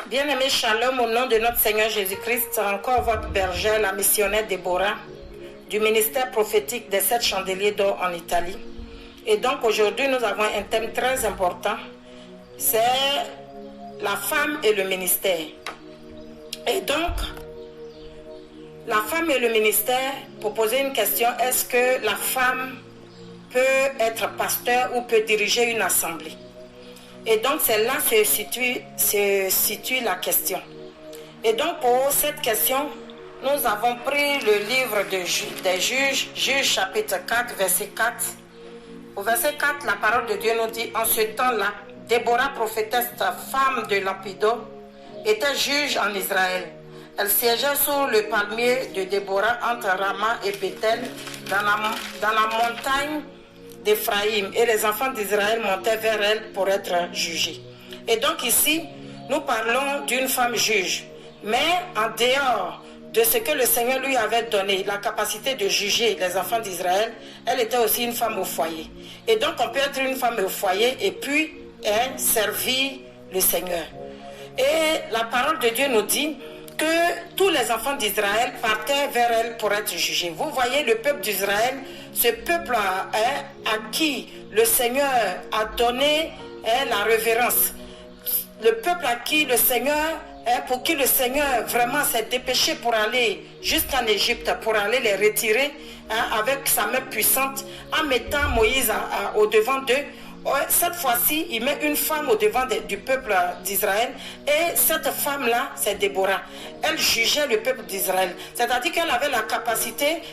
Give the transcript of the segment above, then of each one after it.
Bien-aimés, shalom, au nom de notre Seigneur Jésus-Christ, encore votre bergère, la missionnaire Déborah, du ministère prophétique des 7 chandeliers d'or en Italie. Et donc aujourd'hui, nous avons un thème très important, c'est la femme et le ministère. Et donc, la femme et le ministère, pour poser une question, est-ce que la femme peut être pasteur ou peut diriger une assemblée? Et donc, c'est là que se situe la question. Et donc, pour cette question, nous avons pris le livre des Juges, Juges chapitre 4, verset 4. Au verset 4, la parole de Dieu nous dit, en ce temps-là, Déborah, prophétesse, femme de Lapido, était juge en Israël. Elle siégeait sous le palmier de Déborah entre Rama et Bethel, dans la montagne d'Éphraïm, et les enfants d'Israël montaient vers elle pour être jugés. Et donc ici, nous parlons d'une femme juge, mais en dehors de ce que le Seigneur lui avait donné, la capacité de juger les enfants d'Israël, elle était aussi une femme au foyer. Et donc on peut être une femme au foyer et puis servir le Seigneur. Et la parole de Dieu nous dit que tous les enfants d'Israël partaient vers elle pour être jugés. Vous voyez le peuple d'Israël, ce peuple à qui le Seigneur a donné la révérence. Le peuple à qui le Seigneur, pour qui le Seigneur vraiment s'est dépêché pour aller jusqu'en Égypte, pour aller les retirer avec sa main puissante, en mettant Moïse au devant d'eux. Cette fois-ci, il met une femme au devant du peuple d'Israël, et cette femme-là, c'est Déborah. Elle jugeait le peuple d'Israël, c'est-à-dire qu'elle avait la capacité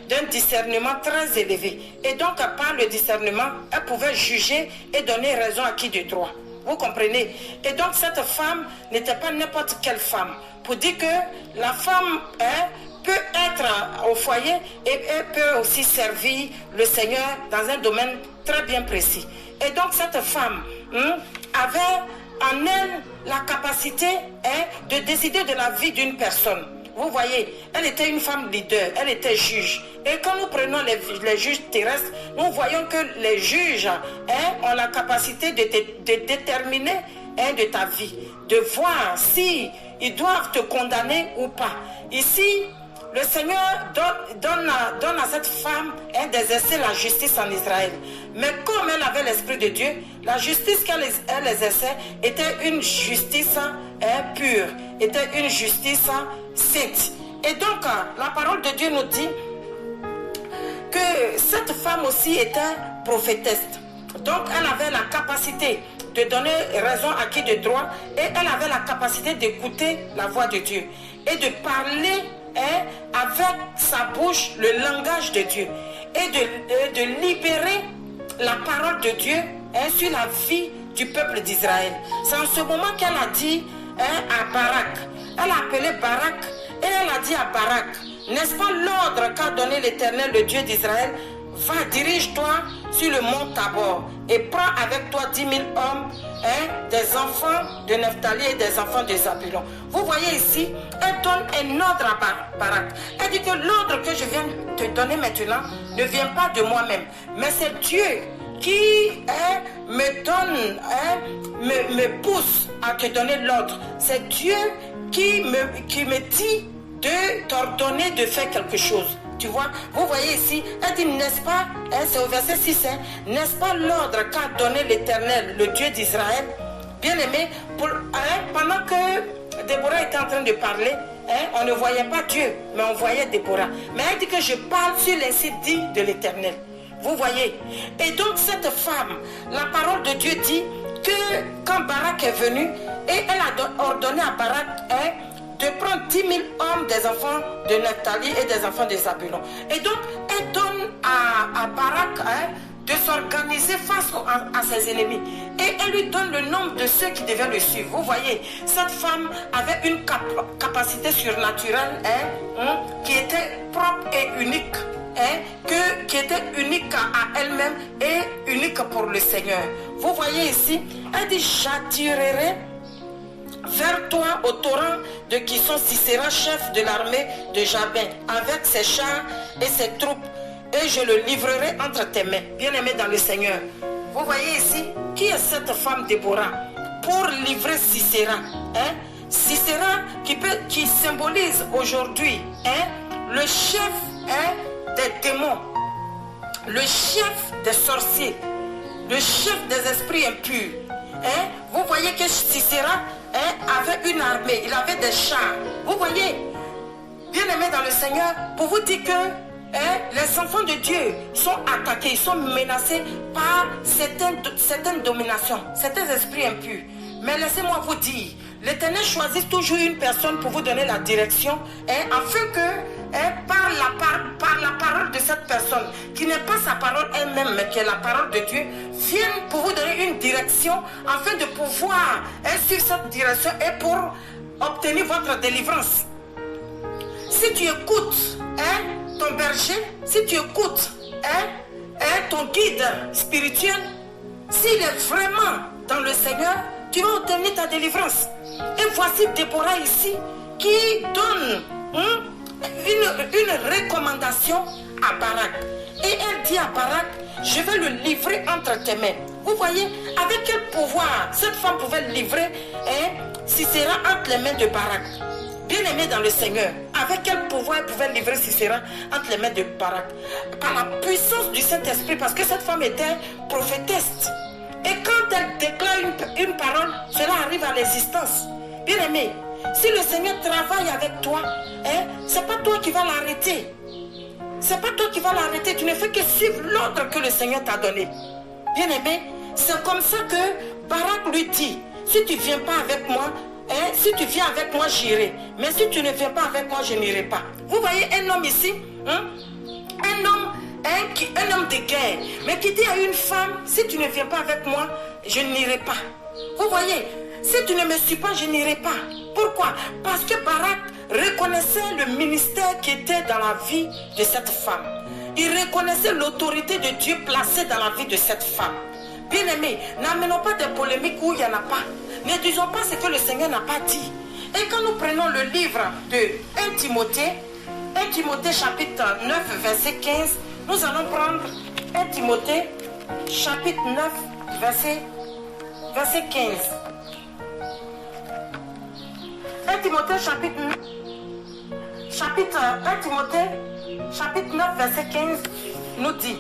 d'un discernement très élevé. Et donc, par le discernement, elle pouvait juger et donner raison à qui de droit. Vous comprenez? Et donc, cette femme n'était pas n'importe quelle femme. Pour dire que la femme peut être au foyer et elle peut aussi servir le Seigneur dans un domaine très bien précis. Et donc cette femme avait en elle la capacité de décider de la vie d'une personne. Vous voyez, elle était une femme leader, elle était juge. Et quand nous prenons les juges terrestres, nous voyons que les juges ont la capacité de déterminer de ta vie, de voir si ils doivent te condamner ou pas. Ici, le Seigneur donne à cette femme d'exercer la justice en Israël. Mais comme elle avait l'Esprit de Dieu, la justice qu'elle exerçait était une justice pure, était une justice sainte. Et donc, la parole de Dieu nous dit que cette femme aussi était prophétesse. Donc, elle avait la capacité de donner raison à qui de droit, et elle avait la capacité d'écouter la voix de Dieu et de parler avec sa bouche le langage de Dieu et de libérer la parole de Dieu sur la vie du peuple d'Israël. C'est en ce moment qu'elle a dit à Barak, elle a appelé Barak et elle a dit à Barak, n'est-ce pas l'ordre qu'a donné l'Éternel, le Dieu d'Israël? Va, dirige-toi sur le mont Tabor et prends avec toi 10 000 hommes, des enfants de Nephtali et des enfants de Zabulon. Vous voyez ici, elle donne un ordre à Barak. Elle dit que l'ordre que je viens de te donner maintenant ne vient pas de moi-même, mais c'est Dieu qui me donne, me pousse à te donner l'ordre. C'est Dieu qui me dit de t'ordonner de faire quelque chose. Tu vois, vous voyez ici, elle dit, n'est-ce pas, c'est au verset 6, n'est-ce pas l'ordre qu'a donné l'Éternel, le Dieu d'Israël? Bien aimé, pendant que Déborah était en train de parler, on ne voyait pas Dieu, mais on voyait Déborah. Mais elle dit que je parle sur l'insi dit de l'Éternel. Vous voyez? Et donc cette femme, la parole de Dieu dit que quand Barak est venu, et elle a ordonné à Barak, de prendre 10 000 hommes des enfants de Nephtali et des enfants de Zabulon. Et donc, elle donne à Barak de s'organiser face à ses ennemis. Et elle lui donne le nombre de ceux qui devaient le suivre. Vous voyez, cette femme avait une capacité surnaturelle qui était propre et unique. Qui était unique à elle-même et unique pour le Seigneur. Vous voyez ici, elle dit, j'attirerai vers toi au torrent de Kison Sisera, chef de l'armée de Jabin, avec ses chars et ses troupes, et je le livrerai entre tes mains. Bien-aimé dans le Seigneur, vous voyez ici, qui est cette femme Déborah? pour livrer Sisera. Hein? Sisera qui symbolise aujourd'hui, hein, le chef, hein, des démons, le chef des sorciers, le chef des esprits impurs. Hein? Vous voyez que Sisera, hein, avait une armée, il avait des chars. Vous voyez, bien aimé dans le Seigneur, pour vous dire que les enfants de Dieu sont attaqués, ils sont menacés par certaines dominations, certains esprits impurs. Mais laissez-moi vous dire, l'Éternel choisit toujours une personne pour vous donner la direction, afin que par la parole de cette personne, qui n'est pas sa parole elle-même, mais qui est la parole de Dieu, vienne pour vous donner une direction, afin de pouvoir suivre cette direction et pour obtenir votre délivrance. Si tu écoutes ton berger, si tu écoutes ton guide spirituel, s'il est vraiment dans le Seigneur, tu vas obtenir ta délivrance. Et voici Déborah ici qui donne une recommandation à Barak. Et elle dit à Barak, je vais le livrer entre tes mains. Vous voyez, avec quel pouvoir cette femme pouvait livrer Sisera entre les mains de Barak. Bien-aimé dans le Seigneur, avec quel pouvoir elle pouvait livrer Sisera entre les mains de Barak? Par la puissance du Saint-Esprit, parce que cette femme était prophétesse. Et quand elle déclare une parole, cela arrive à l'existence. Bien-aimé, si le Seigneur travaille avec toi, c'est pas toi qui vas l'arrêter. C'est pas toi qui vas l'arrêter. Tu ne fais que suivre l'ordre que le Seigneur t'a donné. Bien-aimé, c'est comme ça que Barak lui dit, si tu ne viens pas avec moi, si tu viens avec moi, j'irai. Mais si tu ne viens pas avec moi, je n'irai pas. Vous voyez un homme ici, un homme de guerre, mais qui dit à une femme, si tu ne viens pas avec moi, je n'irai pas. Vous voyez, si tu ne me suis pas, je n'irai pas. Pourquoi? Parce que Barak reconnaissait le ministère qui était dans la vie de cette femme. Il reconnaissait l'autorité de Dieu placée dans la vie de cette femme. Bien-aimés, n'amenons pas de polémiques où il n'y en a pas. Ne disons pas ce que le Seigneur n'a pas dit. Et quand nous prenons le livre de 1 Timothée chapitre 9, verset 15, nous allons prendre 1 Timothée chapitre 9, verset 15. 1 Timothée chapitre 9, verset 15 nous dit: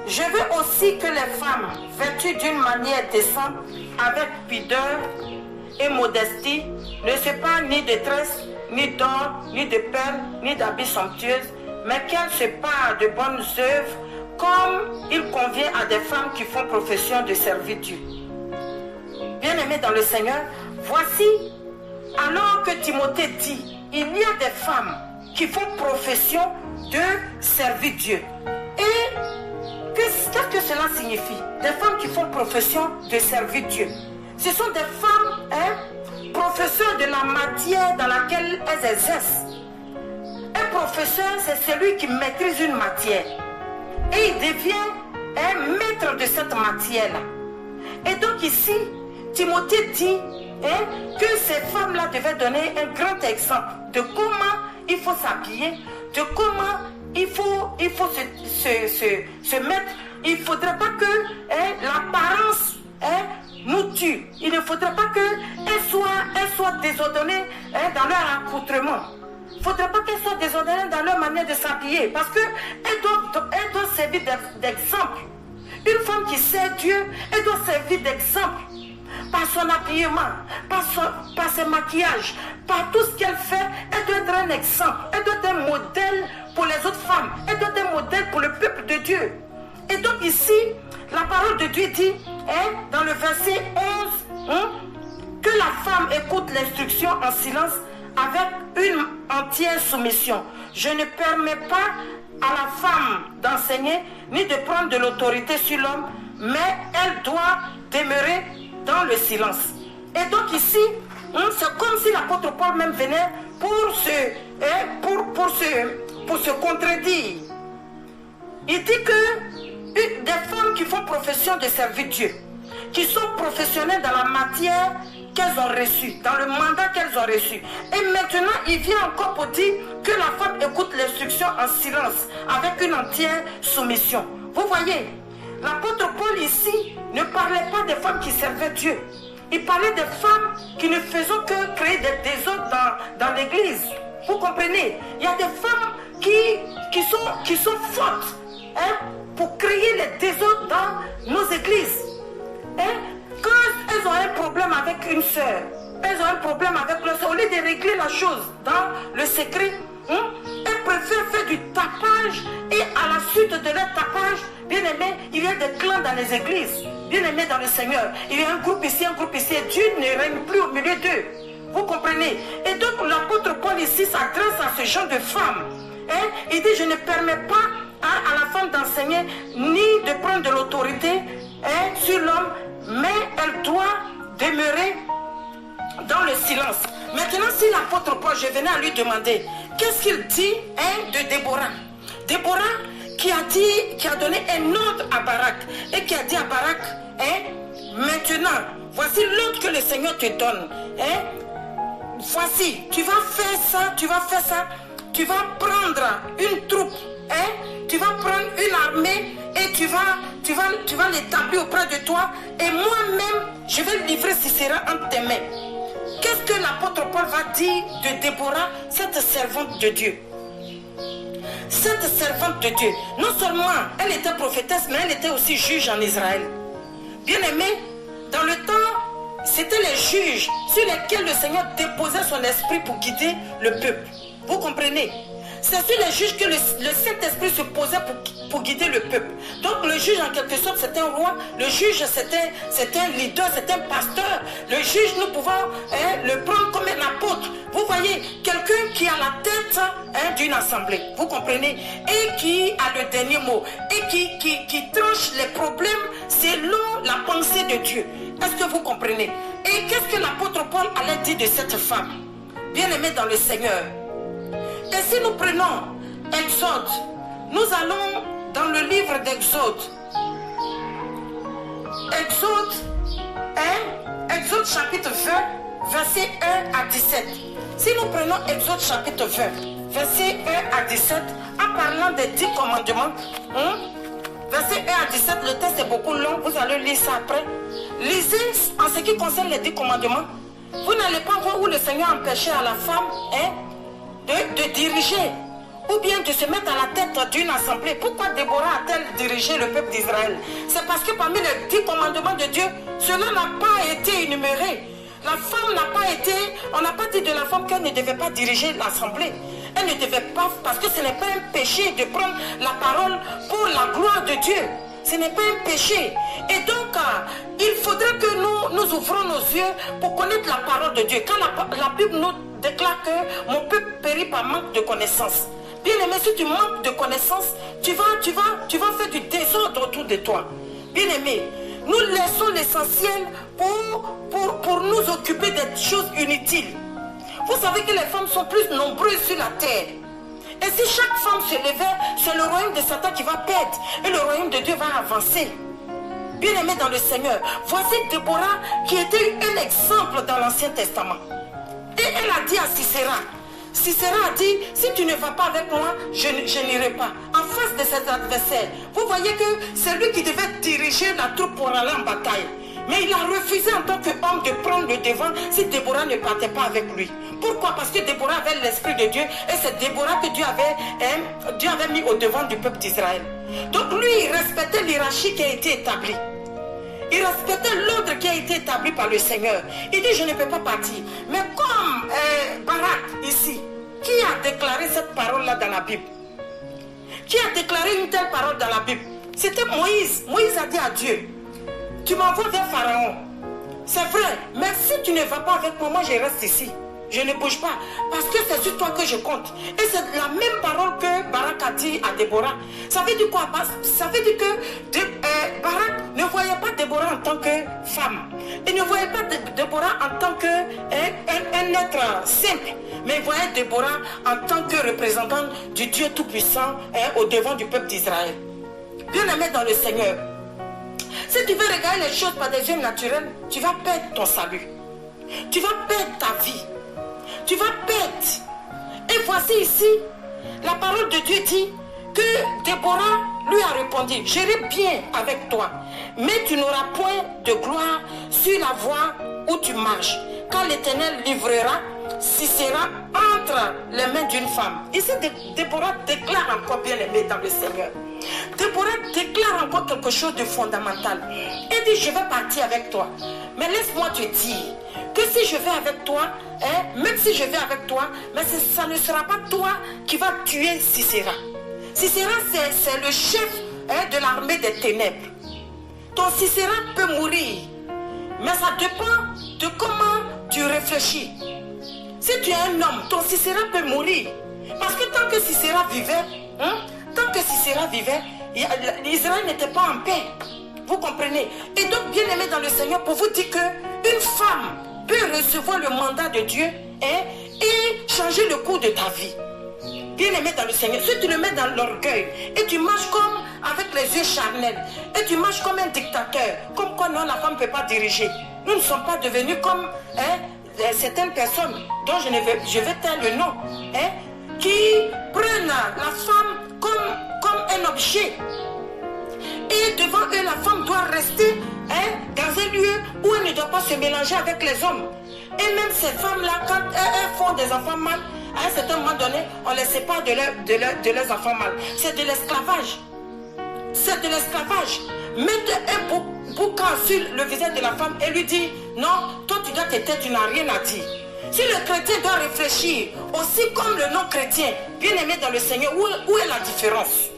je veux aussi que les femmes, vêtues d'une manière décente, avec pudeur et modestie, ne se parent ni de tresses, ni d'or, ni de perles, ni d'habits somptueux, mais qu'elles se parent de bonnes œuvres, comme il convient à des femmes qui font profession de servir Dieu. Bien-aimés dans le Seigneur, voici, alors que Timothée dit, il y a des femmes qui font profession de servir Dieu. Et qu'est-ce que cela signifie? Des femmes qui font profession de servir Dieu. Ce sont des femmes, professeurs de la matière dans laquelle elles exercent. Un professeur, c'est celui qui maîtrise une matière. Et il devient un maître de cette matière-là. Et donc ici, Timothée dit que ces femmes-là devaient donner un grand exemple de comment il faut s'habiller, de comment il faut se mettre. Il ne faudrait pas que l'apparence nous tue. Il ne faudrait pas qu'elles soient désordonnées dans leur accoutrement. Il ne faudrait pas qu'elles soient désordonnées dans leur manière de s'habiller. Parce qu'elles doivent servir d'exemple. Une femme qui sert Dieu, elle doit servir d'exemple. Par son habillement, par ses maquillages, par tout ce qu'elle fait, elle doit être un exemple. Elle doit être un modèle pour les autres femmes. Elle doit être un modèle pour le peuple de Dieu. Et donc ici, la parole de Dieu dit, dans le verset 11, que la femme écoute l'instruction en silence avec une entière soumission. Je ne permets pas à la femme d'enseigner ni de prendre de l'autorité sur l'homme, mais elle doit demeurer dans le silence. Et donc ici, c'est comme si l'apôtre Paul même venait pour se contredire. Il dit que des femmes qui font profession de servir Dieu, qui sont professionnelles dans la matière qu'elles ont reçue, dans le mandat qu'elles ont reçu. Et maintenant, il vient encore pour dire que la femme écoute l'instruction en silence, avec une entière soumission. Vous voyez, l'apôtre Paul ici ne parlait pas des femmes qui servaient Dieu. Il parlait des femmes qui ne faisaient que créer des désordres dans l'église. Vous comprenez? Il y a des femmes qui sont fortes, hein, pour créer les désordres dans nos églises. Hein? Quand elles ont un problème avec une sœur, elles ont un problème avec leur sœur, au lieu de régler la chose dans le secret, hein, elles préfèrent faire du tapage, et à la suite de leur tapage, bien aimé, il y a des clans dans les églises. Bien aimé dans le Seigneur, il y a un groupe ici, et Dieu ne règne plus au milieu d'eux. Vous comprenez? Et donc l'apôtre Paul ici s'adresse à ce genre de femmes. Hein? Il dit, je ne permets pas, hein, à la femme d'enseigner ni de prendre de l'autorité, hein, sur l'homme, mais elle doit demeurer dans le silence. Maintenant, si l'apôtre Paul, je venais à lui demander, qu'est-ce qu'il dit, hein, de Déborah? Déborah qui a donné un ordre à Barak, et qui a dit à Barak, hein, maintenant, voici l'ordre que le Seigneur te donne. Hein, voici, tu vas faire ça, tu vas faire ça, tu vas prendre une troupe, hein, tu vas prendre une armée, et tu vas l'établir auprès de toi, et moi-même, je vais livrer Sisera entre tes mains. Qu'est-ce que l'apôtre Paul va dire de Déborah, cette servante de Dieu? Cette servante de Dieu, non seulement elle était prophétesse, mais elle était aussi juge en Israël. Bien aimé, dans le temps, c'était les juges sur lesquels le Seigneur déposait son esprit pour guider le peuple. Vous comprenez? C'est sur les juges que le Saint-Esprit se posait pour guider le peuple. Donc le juge, en quelque sorte, c'était un roi. Le juge, c'était un leader, c'était un pasteur. Le juge, nous pouvons, hein, le prendre comme un apôtre. Vous voyez, quelqu'un qui a la tête, hein, d'une assemblée. Vous comprenez? Et qui a le dernier mot. Et qui tranche les problèmes selon la pensée de Dieu. Est-ce que vous comprenez? Et qu'est-ce que l'apôtre Paul allait dire de cette femme? Bien aimée dans le Seigneur. Et si nous prenons Exode, nous allons dans le livre d'Exode. Exode chapitre 20, verset 1 à 17. Si nous prenons Exode chapitre 20, verset 1 à 17, en parlant des 10 commandements, hein, verset 1 à 17, le texte est beaucoup long, vous allez lire ça après. Lisez en ce qui concerne les 10 commandements. Vous n'allez pas voir où le Seigneur empêchait à la femme, hein, de diriger, ou bien de se mettre à la tête d'une assemblée. Pourquoi Déborah a-t-elle dirigé le peuple d'Israël? C'est parce que parmi les 10 commandements de Dieu, cela n'a pas été énuméré. La femme n'a pas été, on n'a pas dit de la femme qu'elle ne devait pas diriger l'assemblée. Elle ne devait pas, parce que ce n'est pas un péché de prendre la parole pour la gloire de Dieu. Ce n'est pas un péché. Et donc, il faudrait que nous ouvrons nos yeux pour connaître la parole de Dieu. Quand la Bible nous déclare que mon peuple périt par manque de connaissance. Bien aimé, si tu manques de connaissance, tu vas faire du désordre autour de toi. Bien aimé, nous laissons l'essentiel pour nous occuper des choses inutiles. Vous savez que les femmes sont plus nombreuses sur la terre. Et si chaque femme se levait, c'est le royaume de Satan qui va perdre et le royaume de Dieu va avancer. Bien aimé dans le Seigneur, voici Déborah qui était un exemple dans l'Ancien Testament. Et elle a dit à Sisera a dit, si tu ne vas pas avec moi, je n'irai pas. En face de ses adversaires, vous voyez que c'est lui qui devait diriger la troupe pour aller en bataille. Mais il a refusé en tant qu'homme de prendre le devant si Déborah ne partait pas avec lui. Pourquoi? Parce que Déborah avait l'esprit de Dieu et c'est Déborah que Dieu avait mis au devant du peuple d'Israël. Donc lui, il respectait l'hiérarchie qui a été établie. Il respectait l'ordre qui a été établi par le Seigneur. Il dit, je ne peux pas partir. Mais comme Barak, ici, qui a déclaré cette parole-là dans la Bible? Qui a déclaré une telle parole dans la Bible? C'était Moïse. Moïse a dit à Dieu, tu m'envoies vers Pharaon. C'est vrai, mais si tu ne vas pas avec moi, moi je reste ici. Je ne bouge pas. Parce que c'est sur toi que je compte. Et c'est la même parole que Barak a dit à Déborah. Ça veut dire quoi? Ça veut dire que Barak ne voyait pas Déborah en tant que femme. Il ne voyait pas Déborah en tant qu'un être simple. Mais il voyait Déborah en tant que représentant du Dieu Tout-Puissant au devant du peuple d'Israël. Bien aimé dans le Seigneur. Si tu veux regarder les choses par des yeux naturels, tu vas perdre ton salut. Tu vas perdre ta vie. Tu vas perdre. Et voici ici, la parole de Dieu dit que Déborah lui a répondu, j'irai bien avec toi, mais tu n'auras point de gloire sur la voie où tu marches, quand l'Éternel livrera Sisera entre les mains d'une femme. Ici, Déborah déclare encore, bien aimé dans le Seigneur. Déborah déclare encore quelque chose de fondamental. Elle dit, je vais partir avec toi. Mais laisse-moi te dire que si je vais avec toi, même si je vais avec toi, mais ça ne sera pas toi qui vas tuer Sisera. Sisera, c'est le chef de l'armée des ténèbres. Ton Sisera peut mourir, mais ça dépend de comment tu réfléchis. Si tu es un homme, ton Sisera peut mourir. Parce que tant que Sisera vivait, Israël n'était pas en paix. Vous comprenez? Et donc, bien aimé dans le Seigneur, pour vous dire qu'une femme peut recevoir le mandat de Dieu et changer le cours de ta vie. Bien aimé dans le Seigneur, si tu le mets dans l'orgueil et tu marches comme avec les yeux charnels et tu marches comme un dictateur, comme quoi non, la femme ne peut pas diriger. Nous ne sommes pas devenus comme certaines personnes dont je vais taire le nom, qui prennent la femme comme un objet. Et devant eux, la femme doit rester dans un lieu où elle ne doit pas se mélanger avec les hommes. Et même ces femmes-là, quand elles font des enfants mâles, à un certain moment donné, on les sépare de leurs enfants mâles. C'est de l'esclavage. C'est de l'esclavage. Mettre un boucan sur le visage de la femme et lui dire, non, toi tu dois te taire, tu n'as rien à dire. Si le chrétien doit réfléchir, aussi comme le non-chrétien, bien aimé dans le Seigneur, où est la différence?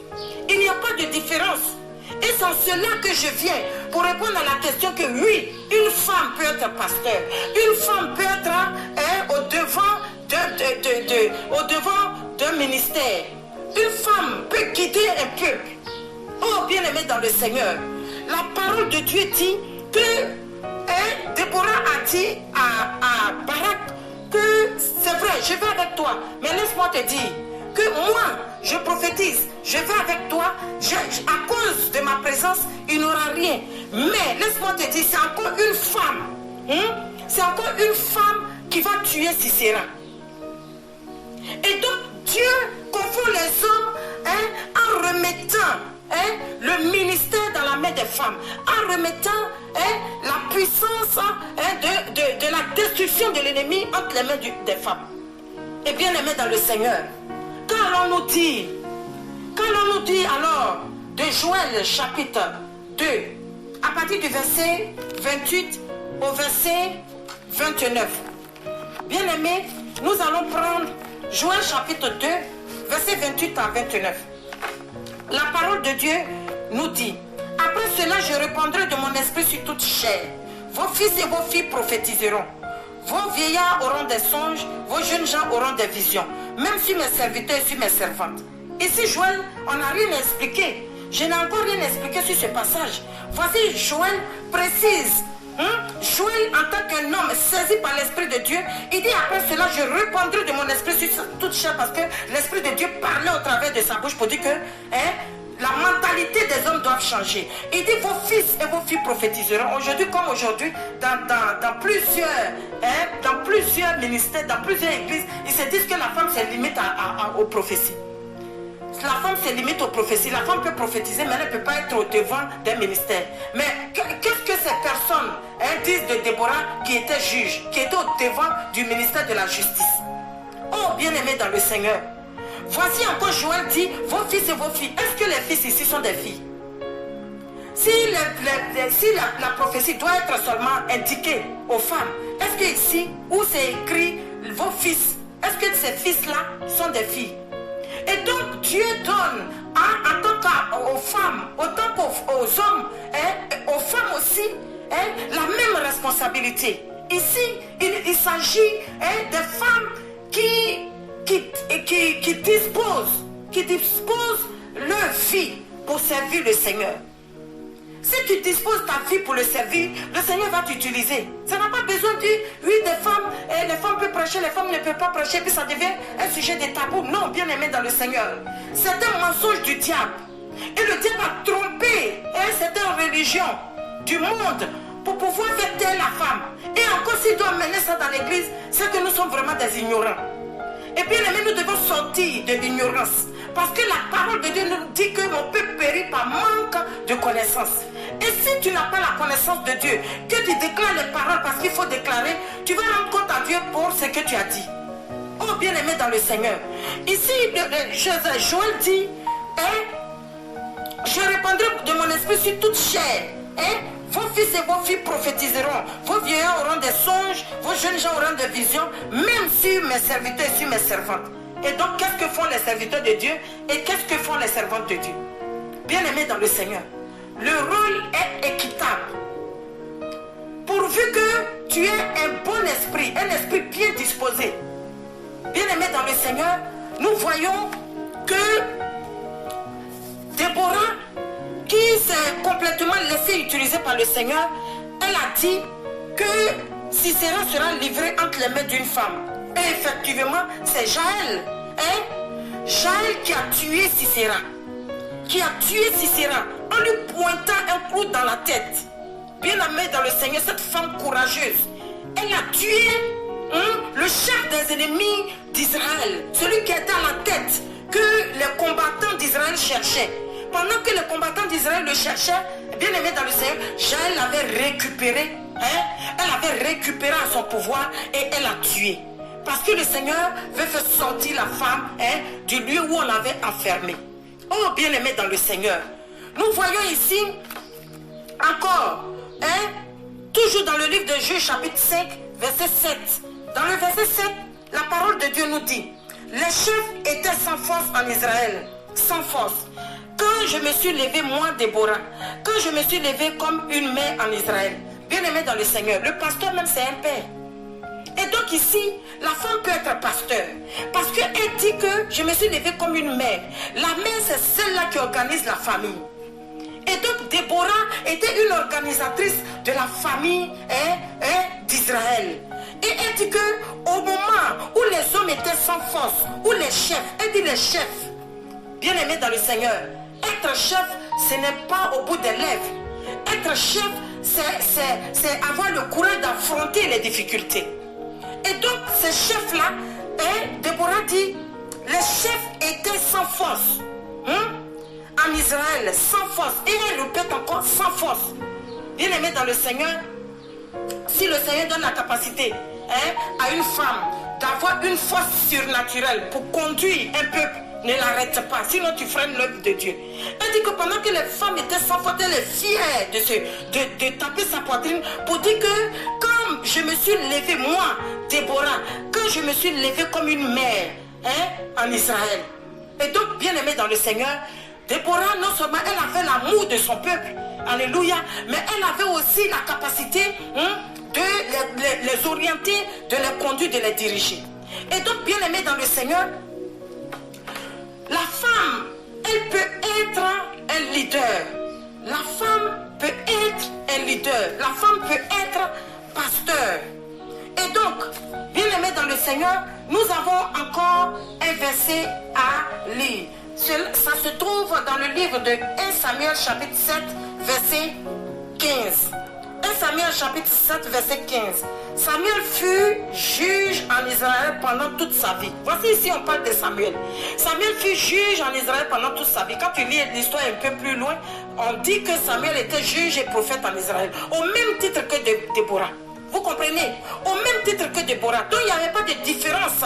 Il n'y a pas de différence. Et c'est en cela que je viens pour répondre à la question que oui, une femme peut être pasteur, une femme peut être au devant d'un ministère, une femme peut guider un peuple. Oh, bien aimé dans le Seigneur, la parole de Dieu dit que Déborah a dit à Barak que c'est vrai, je vais avec toi, mais laisse-moi te dire que moi, je prophétise, je vais avec toi, à cause de ma présence, il n'y aura rien. Mais laisse-moi te dire, c'est encore une femme, c'est encore une femme qui va tuer Sisera. Et donc Dieu confond les hommes en remettant le ministère dans la main des femmes, en remettant la puissance de la destruction de l'ennemi entre les mains des femmes. Et bien aimé dans le Seigneur, qu'allons-nous dire alors de Joël chapitre 2, à partir du verset 28 au verset 29. Bien aimé, nous allons prendre Joël chapitre 2, verset 28 à 29. La parole de Dieu nous dit, après cela je répandrai de mon esprit sur toute chair. Vos fils et vos filles prophétiseront. Vos vieillards auront des songes, vos jeunes gens auront des visions. Même sur mes serviteurs et sur mes servantes. Ici Joël, on n'a rien expliqué. Je n'ai encore rien expliqué sur ce passage. Voici Joël précise. Joël en tant qu'un homme saisi par l'Esprit de Dieu, il dit après cela je répandrai de mon esprit sur toute chair, parce que l'Esprit de Dieu parlait au travers de sa bouche pour dire que la mentalité des hommes doit changer. Il dit vos fils et vos filles prophétiseront. Aujourd'hui comme aujourd'hui, dans plusieurs ministères, dans plusieurs églises, ils se disent que la femme se limite aux prophéties. La femme se limite aux prophéties. La femme peut prophétiser, mais elle ne peut pas être au devant d'un ministère. Mais qu'est-ce que ces personnes disent de Déborah qui était juge, qui était au devant du ministère de la justice? Oh, bien-aimés dans le Seigneur, voici encore Joël dit, vos fils et vos filles. Est-ce que les fils ici sont des filles? Si la prophétie doit être seulement indiquée aux femmes, est-ce que ici, où c'est écrit vos fils, est-ce que ces fils-là sont des filles? Et donc Dieu donne en tant qu'aux femmes, autant qu'aux hommes, aux femmes aussi, la même responsabilité. Ici, il s'agit des femmes qui disposent leur vie pour servir le Seigneur. Si tu disposes ta vie pour le servir, le Seigneur va t'utiliser. Ça n'a pas besoin de dire, oui, les femmes peuvent prêcher, les femmes ne peuvent pas prêcher, puis ça devient un sujet de tabou. Non, bien aimé dans le Seigneur. C'est un mensonge du diable. Et le diable a trompé certaines religions du monde pour pouvoir faire taire la femme. Et encore s'il doit mener ça dans l'église, c'est que nous sommes vraiment des ignorants. Et bien aimé, nous devons sortir de l'ignorance. Parce que la parole de Dieu nous dit que mon peuple périt par manque de connaissance. Et si tu n'as pas la connaissance de Dieu, que tu déclares les paroles parce qu'il faut déclarer, tu vas rendre compte à Dieu pour ce que tu as dit. Oh bien-aimé dans le Seigneur. Ici, Joël dit, je répandrai de mon esprit sur toute chair. Vos fils et vos filles prophétiseront. Vos vieillards auront des songes. Vos jeunes gens auront des visions. Même sur mes serviteurs et sur mes servantes. Et donc, qu'est-ce que font les serviteurs de Dieu? Et qu'est-ce que font les servantes de Dieu? Bien-aimés dans le Seigneur, le rôle est équitable. Pourvu que tu aies un bon esprit, un esprit bien disposé. Bien-aimés dans le Seigneur, nous voyons que Déborah, qui s'est complètement laissée utiliser par le Seigneur, elle a dit que Sisera sera livré entre les mains d'une femme. Et effectivement, c'est Jaël. Jaël qui a tué Sisera. Qui a tué Sisera en lui pointant un clou dans la tête. Bien-aimé dans le Seigneur, cette femme courageuse, elle a tué le chef des ennemis d'Israël. Celui qui était à la tête que les combattants d'Israël cherchaient. Pendant que les combattants d'Israël le cherchaient, bien-aimé dans le Seigneur, Jaël l'avait récupéré. Elle avait récupéré à son pouvoir et elle a tué. Parce que le Seigneur veut faire sortir la femme du lieu où on l'avait enfermée. Oh, bien-aimé dans le Seigneur. Nous voyons ici encore, toujours dans le livre de Juges chapitre 5, verset 7. Dans le verset 7, la parole de Dieu nous dit, les chefs étaient sans force en Israël, sans force. Quand je me suis levé, moi, Déborah, quand je me suis levé comme une mère en Israël, bien-aimé dans le Seigneur, le pasteur même c'est un père. Et donc ici, la femme peut être pasteur. Parce qu'elle dit que je me suis levée comme une mère. La mère, c'est celle-là qui organise la famille. Et donc Déborah était une organisatrice de la famille d'Israël. Et elle dit que au moment où les hommes étaient sans force, où les chefs, elle dit les chefs, bien-aimés dans le Seigneur, être chef, ce n'est pas au bout des lèvres. Être chef, c'est avoir le courage d'affronter les difficultés. Et donc, ces chefs-là, Déborah dit, les chefs étaient sans force. En Israël, sans force. Et elle répète encore, sans force. Bien-aimé dans le Seigneur, si le Seigneur donne la capacité à une femme d'avoir une force surnaturelle pour conduire un peuple, ne l'arrête pas, sinon tu freines l'œuvre de Dieu. Elle dit que pendant que les femmes étaient sans faute, elle est fière de taper sa poitrine pour dire que comme je me suis levée, moi, Déborah, quand je me suis levée comme une mère en Israël. Et donc, bien aimée dans le Seigneur, Déborah, non seulement elle avait l'amour de son peuple, alléluia, mais elle avait aussi la capacité de les orienter, de les conduire, de les diriger. Et donc, bien aimée dans le Seigneur, la femme, elle peut être un leader. La femme peut être un leader. La femme peut être pasteur. Et donc, bien aimé dans le Seigneur, nous avons encore un verset à lire. Ça se trouve dans le livre de 1 Samuel chapitre 7, verset 15. 1 Samuel chapitre 7, verset 15. Samuel fut juge en Israël pendant toute sa vie. Voici ici on parle de Samuel. Samuel fut juge en Israël pendant toute sa vie. Quand tu lis l'histoire un peu plus loin, on dit que Samuel était juge et prophète en Israël. Au même titre que Déborah. Vous comprenez? Au même titre que Déborah. Donc il n'y avait pas de différence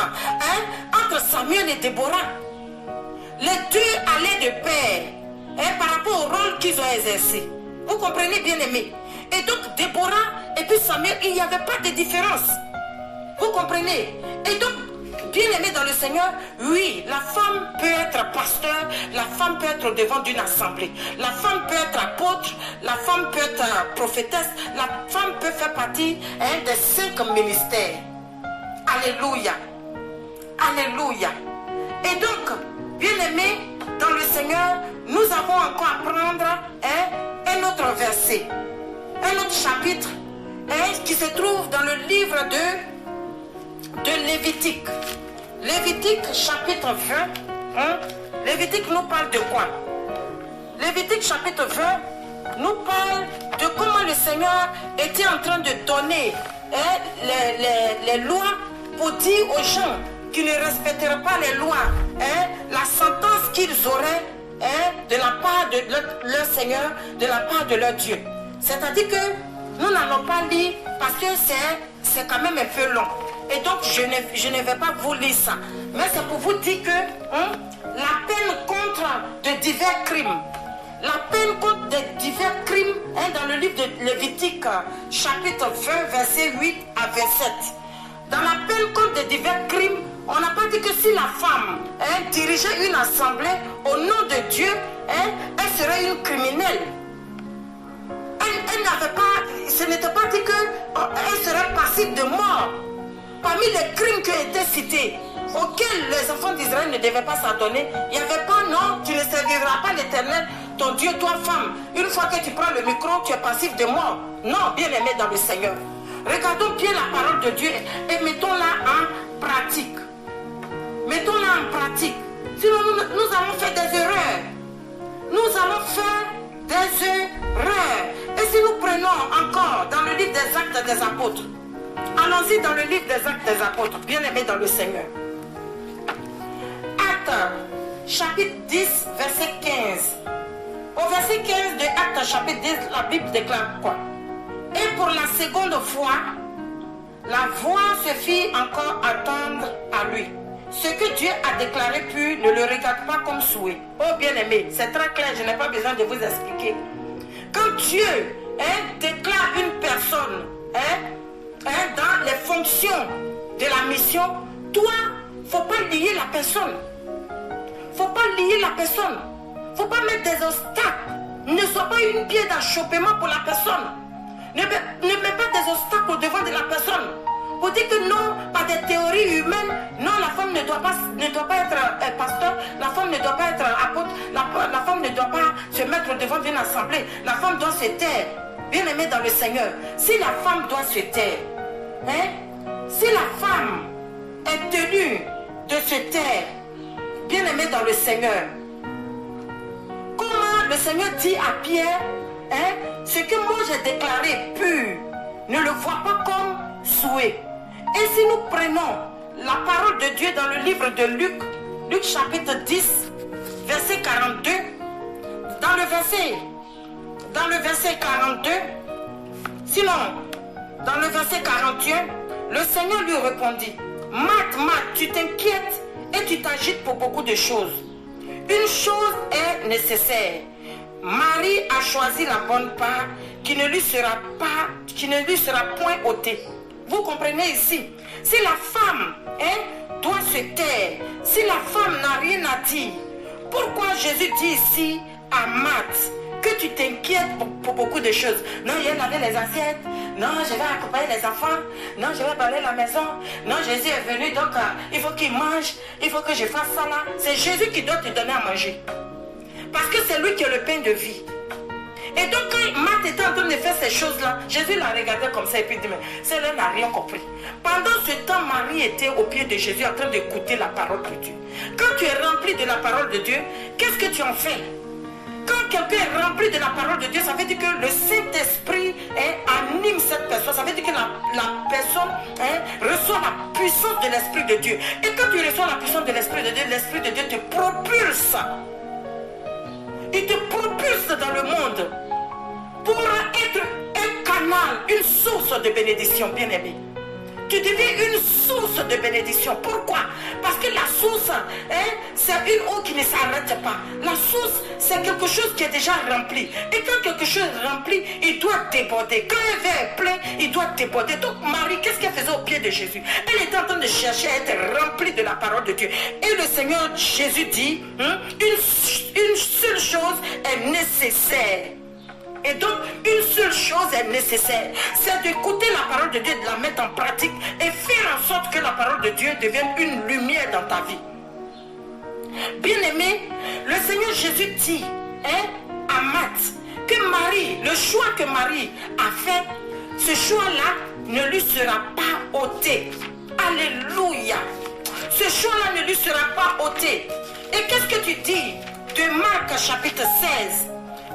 entre Samuel et Déborah. Les deux allaient de pair par rapport au rôle qu'ils ont exercé. Vous comprenez, bien aimé? Et donc Déborah et puis Samuel, il n'y avait pas de différence. Vous comprenez? Et donc, bien aimé dans le Seigneur, oui, la femme peut être pasteur, la femme peut être au devant d'une assemblée, la femme peut être apôtre, la femme peut être prophétesse, la femme peut faire partie des 5 ministères. Alléluia. Alléluia. Et donc, bien aimé dans le Seigneur, nous avons encore à prendre un autre verset, un autre chapitre qui se trouve dans le livre de Lévitique. Lévitique chapitre 20. Lévitique nous parle de quoi? Lévitique chapitre 20 nous parle de comment le Seigneur était en train de donner les lois pour dire aux gens qui ne respecteraient pas les lois, la sentence qu'ils auraient de la part de leur Seigneur, de la part de leur Dieu. C'est-à-dire que nous n'allons pas lire parce que c'est quand même un peu long. Et donc je ne vais pas vous lire ça. Mais c'est pour vous dire que la peine contre de divers crimes, la peine contre de divers crimes dans le livre de Lévitique, chapitre 20, verset 8 à 27. Dans la peine contre de divers crimes, on n'a pas dit que si la femme dirigeait une assemblée au nom de Dieu, elle serait une criminelle. Elle n'avait pas, ce n'était pas dit qu'elle serait passible de mort. Parmi les crimes qui étaient cités, auxquels les enfants d'Israël ne devaient pas s'adonner, il n'y avait pas, non, tu ne serviras pas l'Éternel, ton Dieu, toi femme. Une fois que tu prends le micro, tu es passif de mort. Non, bien aimé dans le Seigneur. Regardons bien la parole de Dieu et mettons-la en pratique. Mettons-la en pratique. Sinon, nous allons faire des erreurs. Nous allons faire des erreurs. Et si nous prenons encore dans le livre des Actes des Apôtres, allons-y dans le livre des Actes des Apôtres, bien aimé dans le Seigneur. Actes, chapitre 10, verset 15. Au verset 15 de Actes, chapitre 10, la Bible déclare quoi? Et pour la seconde fois, la voix se fit encore attendre à lui. Ce que Dieu a déclaré pur, ne le regarde pas comme souhait. Oh bien-aimé, c'est très clair, je n'ai pas besoin de vous expliquer. Quand Dieu déclare une personne dans les fonctions de la mission, toi, il ne faut pas lier la personne. Il ne faut pas lier la personne. Il ne faut pas mettre des obstacles. Ne sois pas une pierre d'achoppement pour la personne. Ne mets pas des obstacles au devant de la personne. Pour dire que non, par des théories humaines, non, la femme ne doit pas être pasteur, la femme ne doit pas être apôtre, la femme ne doit pas se mettre devant d'une assemblée. La femme doit se taire. Bien aimé dans le Seigneur, si la femme doit se taire, si la femme est tenue de se taire, bien aimé dans le Seigneur, comment le Seigneur dit à Pierre, ce que moi j'ai déclaré pur, ne le vois pas comme souhait. Et si nous prenons la parole de Dieu dans le livre de Luc, Luc chapitre 10, verset 42, dans le verset 42, sinon, dans le verset 41, le Seigneur lui répondit, Marthe, Marthe, tu t'inquiètes et tu t'agites pour beaucoup de choses. Une chose est nécessaire. Marie a choisi la bonne part qui ne lui sera point ôtée. Vous comprenez ici? Si la femme doit se taire, si la femme n'a rien à dire, pourquoi Jésus dit ici à Marthe que tu t'inquiètes pour beaucoup de choses? Non, il y a lavé les assiettes. Non, je vais accompagner les enfants. Non, je vais balayer la maison. Non, Jésus est venu, donc il faut qu'il mange. Il faut que je fasse ça là. C'est Jésus qui doit te donner à manger. Parce que c'est lui qui a le pain de vie. Et donc quand Marthe était en train de faire ces choses-là, Jésus la regardait comme ça et puis dit, mais celle-là n'a rien compris. Pendant ce temps, Marie était au pied de Jésus en train d'écouter la parole de Dieu. Quand tu es rempli de la parole de Dieu, qu'est-ce que tu en fais? Quand quelqu'un est rempli de la parole de Dieu, ça veut dire que le Saint-Esprit anime cette personne. Ça veut dire que la personne reçoit la puissance de l'Esprit de Dieu. Et quand tu reçois la puissance de l'Esprit de Dieu te propulse. Il te propulse dans le monde pour être un canal, une source de bénédiction, bien-aimé. Tu deviens une source de bénédiction. Pourquoi? Parce que la source, c'est une eau qui ne s'arrête pas. La source, c'est quelque chose qui est déjà rempli. Et quand quelque chose est rempli, il doit déborder. Quand un verre est plein, il doit déborder. Donc Marie, qu'est-ce qu'elle faisait au pied de Jésus? Elle était en train de chercher à être remplie de la parole de Dieu. Et le Seigneur Jésus dit, une seule chose est nécessaire. Et donc, une seule chose est nécessaire, c'est d'écouter la parole de Dieu, de la mettre en pratique et faire en sorte que la parole de Dieu devienne une lumière dans ta vie. Bien-aimé, le Seigneur Jésus dit à Marthe que Marie, le choix que Marie a fait, ce choix-là ne lui sera pas ôté. Alléluia. Ce choix-là ne lui sera pas ôté. Et qu'est-ce que tu dis de Marc chapitre 16?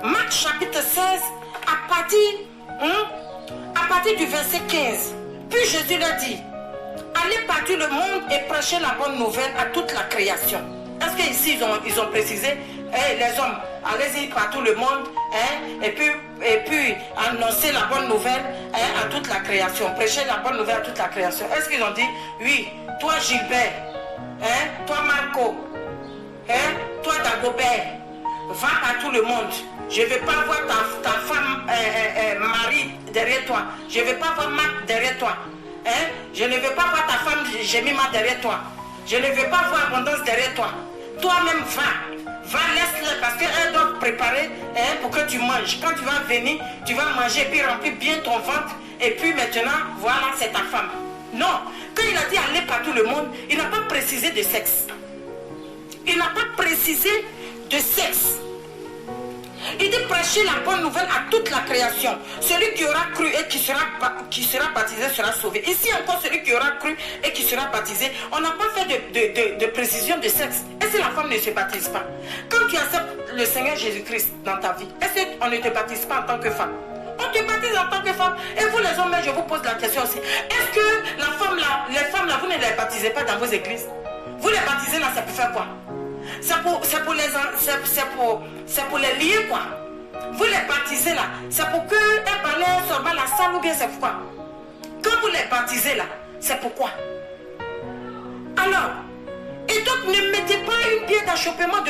Marc chapitre 16, à partir du verset 15. Puis Jésus leur dit, aller partout le monde et prêcher la bonne nouvelle à toute la création. Est-ce qu'ici ils ont précisé, les hommes, allez-y partout le monde, et puis annoncer la bonne nouvelle à toute la création, prêcher la bonne nouvelle à toute la création. Est-ce qu'ils ont dit, oui, toi Gilbert, toi Marco, toi Dagobert, va partout le monde. Je ne veux pas voir ta femme Marie derrière toi. Je ne veux pas voir Marc derrière toi. Je ne veux pas voir ta femme Jemima derrière toi. Je ne veux pas voir abondance derrière toi. Toi-même va, laisse-les parce qu'elles doivent préparer pour que tu manges. Quand tu vas venir, tu vas manger et puis remplir bien ton ventre. Et puis maintenant, voilà, c'est ta femme. Non, quand il a dit aller partout le monde, il n'a pas précisé de sexe. Il n'a pas précisé de sexe. Il dit prêcher la bonne nouvelle à toute la création. Celui qui aura cru et qui sera baptisé sera sauvé. Ici encore, celui qui aura cru et qui sera baptisé, on n'a pas fait de précision de sexe. Et si la femme ne se baptise pas? Quand tu acceptes le Seigneur Jésus-Christ dans ta vie, est-ce qu'on ne te baptise pas en tant que femme? On te baptise en tant que femme. Et vous les hommes, je vous pose la question aussi. Est-ce que les femmes là, vous ne les baptisez pas dans vos églises? Vous les baptisez là, ça peut faire quoi? C'est pour les lier quoi. Vous les baptisez là, c'est pour qu'un balai soit dans la salle ou bien c'est pourquoi? Quand vous les baptisez là, c'est pourquoi? Alors, et donc ne mettez pas une pierre d'achoppement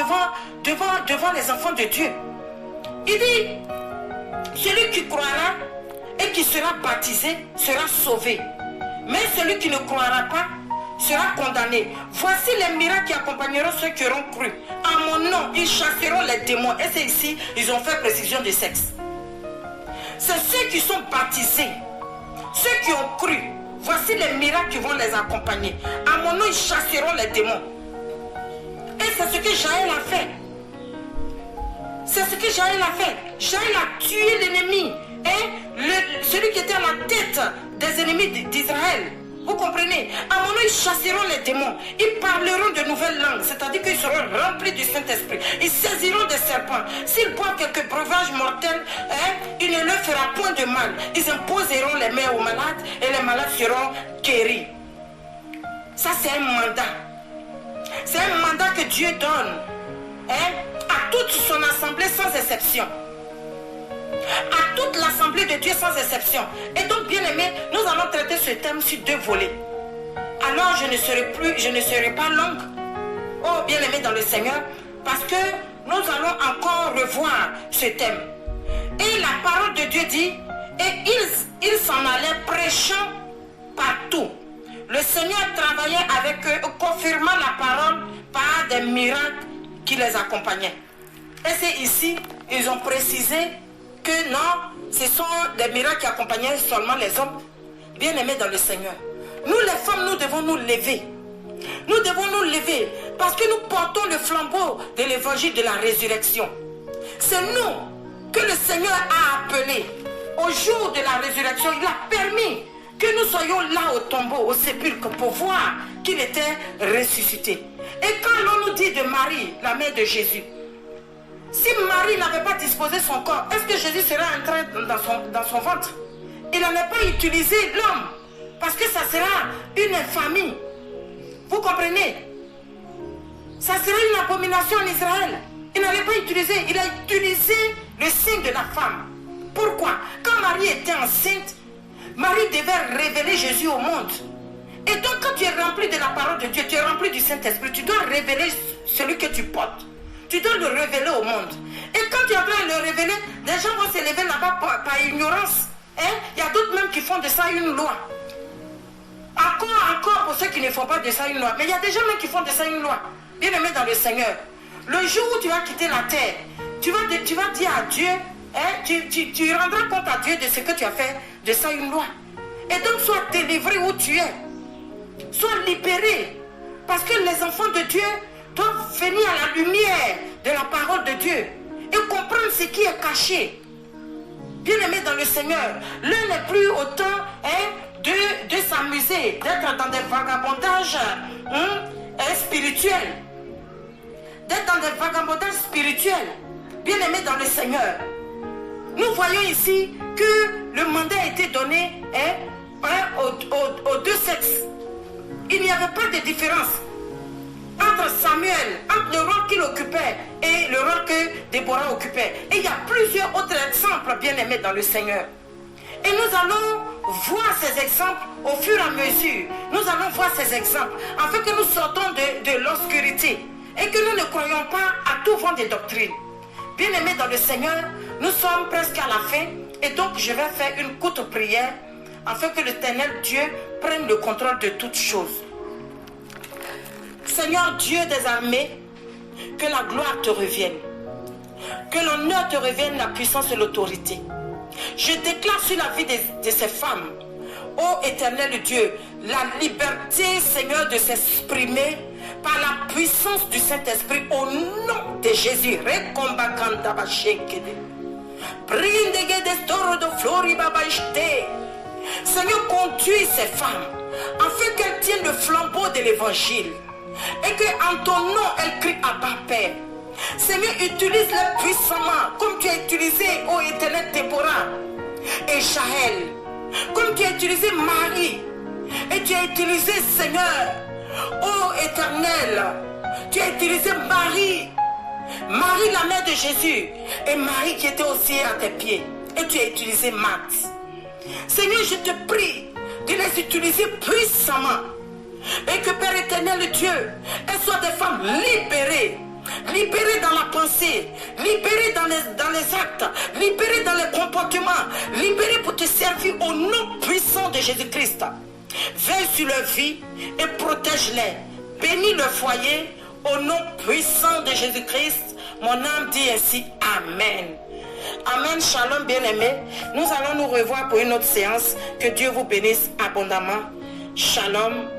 devant les enfants de Dieu. Il dit, celui qui croira et qui sera baptisé sera sauvé. Mais celui qui ne croira pas sera condamné. Voici les miracles qui accompagneront ceux qui auront cru. En mon nom, ils chasseront les démons. Et c'est ici, ils ont fait précision de sexe. C'est ceux qui sont baptisés, ceux qui ont cru. Voici les miracles qui vont les accompagner. En mon nom, ils chasseront les démons. Et c'est ce que Jaël a fait. C'est ce que Jaël a fait. Jaël a tué l'ennemi. Et celui qui était à la tête des ennemis d'Israël. Vous comprenez? À mon nom, ils chasseront les démons. Ils parleront de nouvelles langues. C'est-à-dire qu'ils seront remplis du Saint-Esprit. Ils saisiront des serpents. S'ils boivent quelques breuvages mortels, il ne leur fera point de mal. Ils imposeront les mains aux malades et les malades seront guéris. Ça, c'est un mandat. C'est un mandat que Dieu donne à toute son assemblée sans exception. À toute l'assemblée de Dieu sans exception. Et donc, bien aimé, nous allons traiter ce thème sur 2 volets. Alors, je ne serai pas longue. Oh, bien aimé dans le Seigneur, parce que nous allons encore revoir ce thème. Et la parole de Dieu dit, et ils s'en allaient prêchant partout. Le Seigneur travaillait avec eux, confirmant la parole par des miracles qui les accompagnaient. Et c'est ici, ils ont précisé que non, ce sont des miracles qui accompagnaient seulement les hommes. Bien aimés dans le Seigneur, nous les femmes, nous devons nous lever. Nous devons nous lever parce que nous portons le flambeau de l'évangile de la résurrection. C'est nous que le Seigneur a appelés au jour de la résurrection. Il a permis que nous soyons là au tombeau, au sépulcre, pour voir qu'il était ressuscité. Et quand l'on nous dit de Marie, la mère de Jésus, si Marie n'avait pas disposé son corps, est-ce que Jésus serait entré dans son ventre? Il n'allait pas utiliser l'homme, parce que ça sera une infamie. Vous comprenez? Ça serait une abomination en Israël. Il n'allait pas utiliser, il a utilisé le signe de la femme. Pourquoi? Quand Marie était enceinte, Marie devait révéler Jésus au monde. Et donc quand tu es rempli de la parole de Dieu, tu es rempli du Saint-Esprit, tu dois révéler celui que tu portes. Tu dois le révéler au monde. Et quand tu es en train de le révéler, des gens vont se lever là-bas par ignorance. Il y a d'autres même qui font de ça une loi. Encore pour ceux qui ne font pas de ça une loi. Mais il y a des gens même qui font de ça une loi. Bien aimé dans le Seigneur. Le jour où tu vas quitter la terre, tu vas dire à Dieu, tu rendras compte à Dieu de ce que tu as fait de ça une loi. Et donc sois délivré où tu es. Sois libéré. Parce que les enfants de Dieu doivent venir à la lumière de la parole de Dieu et comprendre ce qui est caché. Bien aimé dans le Seigneur, l'un n'est plus autant de s'amuser, d'être dans des vagabondages spirituels. D'être dans des vagabondages spirituels. Bien aimé dans le Seigneur. Nous voyons ici que le mandat a été donné aux deux sexes. il n'y avait pas de différence entre Samuel, entre le rôle qu'il occupait et le rôle que Déborah occupait. Et il y a plusieurs autres exemples bien aimés dans le Seigneur. Et nous allons voir ces exemples au fur et à mesure. Nous allons voir ces exemples afin que nous sortons de l'obscurité et que nous ne croyons pas à tout vent des doctrines. Bien aimés dans le Seigneur, nous sommes presque à la fin et donc je vais faire une courte prière afin que l'Éternel Dieu prenne le contrôle de toutes choses. Seigneur Dieu des armées, que la gloire te revienne, que l'honneur te revienne, la puissance et l'autorité. Je déclare sur la vie de ces femmes, ô Éternel Dieu, la liberté, Seigneur, de s'exprimer par la puissance du Saint-Esprit au nom de Jésus. Seigneur, conduis ces femmes afin qu'elles tiennent le flambeau de l'évangile et qu'en ton nom elles crient Abba Père. Seigneur, utilise-les puissamment comme tu as utilisé, ô Éternel, Déborah et Jaël, comme tu as utilisé Marie et tu as utilisé, Seigneur, ô Éternel, tu as utilisé Marie, la mère de Jésus, et Marie qui était aussi à tes pieds, et tu as utilisé Marthe. Seigneur, je te prie de les utiliser puissamment et que Père Éternel Dieu, elles soient des femmes libérées. Libérées dans la pensée, libérées dans les actes, libérées dans les comportements, libérées pour te servir au nom puissant de Jésus-Christ. Veille sur leur vie et protège-les. Bénis le foyer au nom puissant de Jésus-Christ. Mon âme dit ainsi Amen. Amen, shalom bien-aimés. Nous allons nous revoir pour une autre séance. Que Dieu vous bénisse abondamment. Shalom.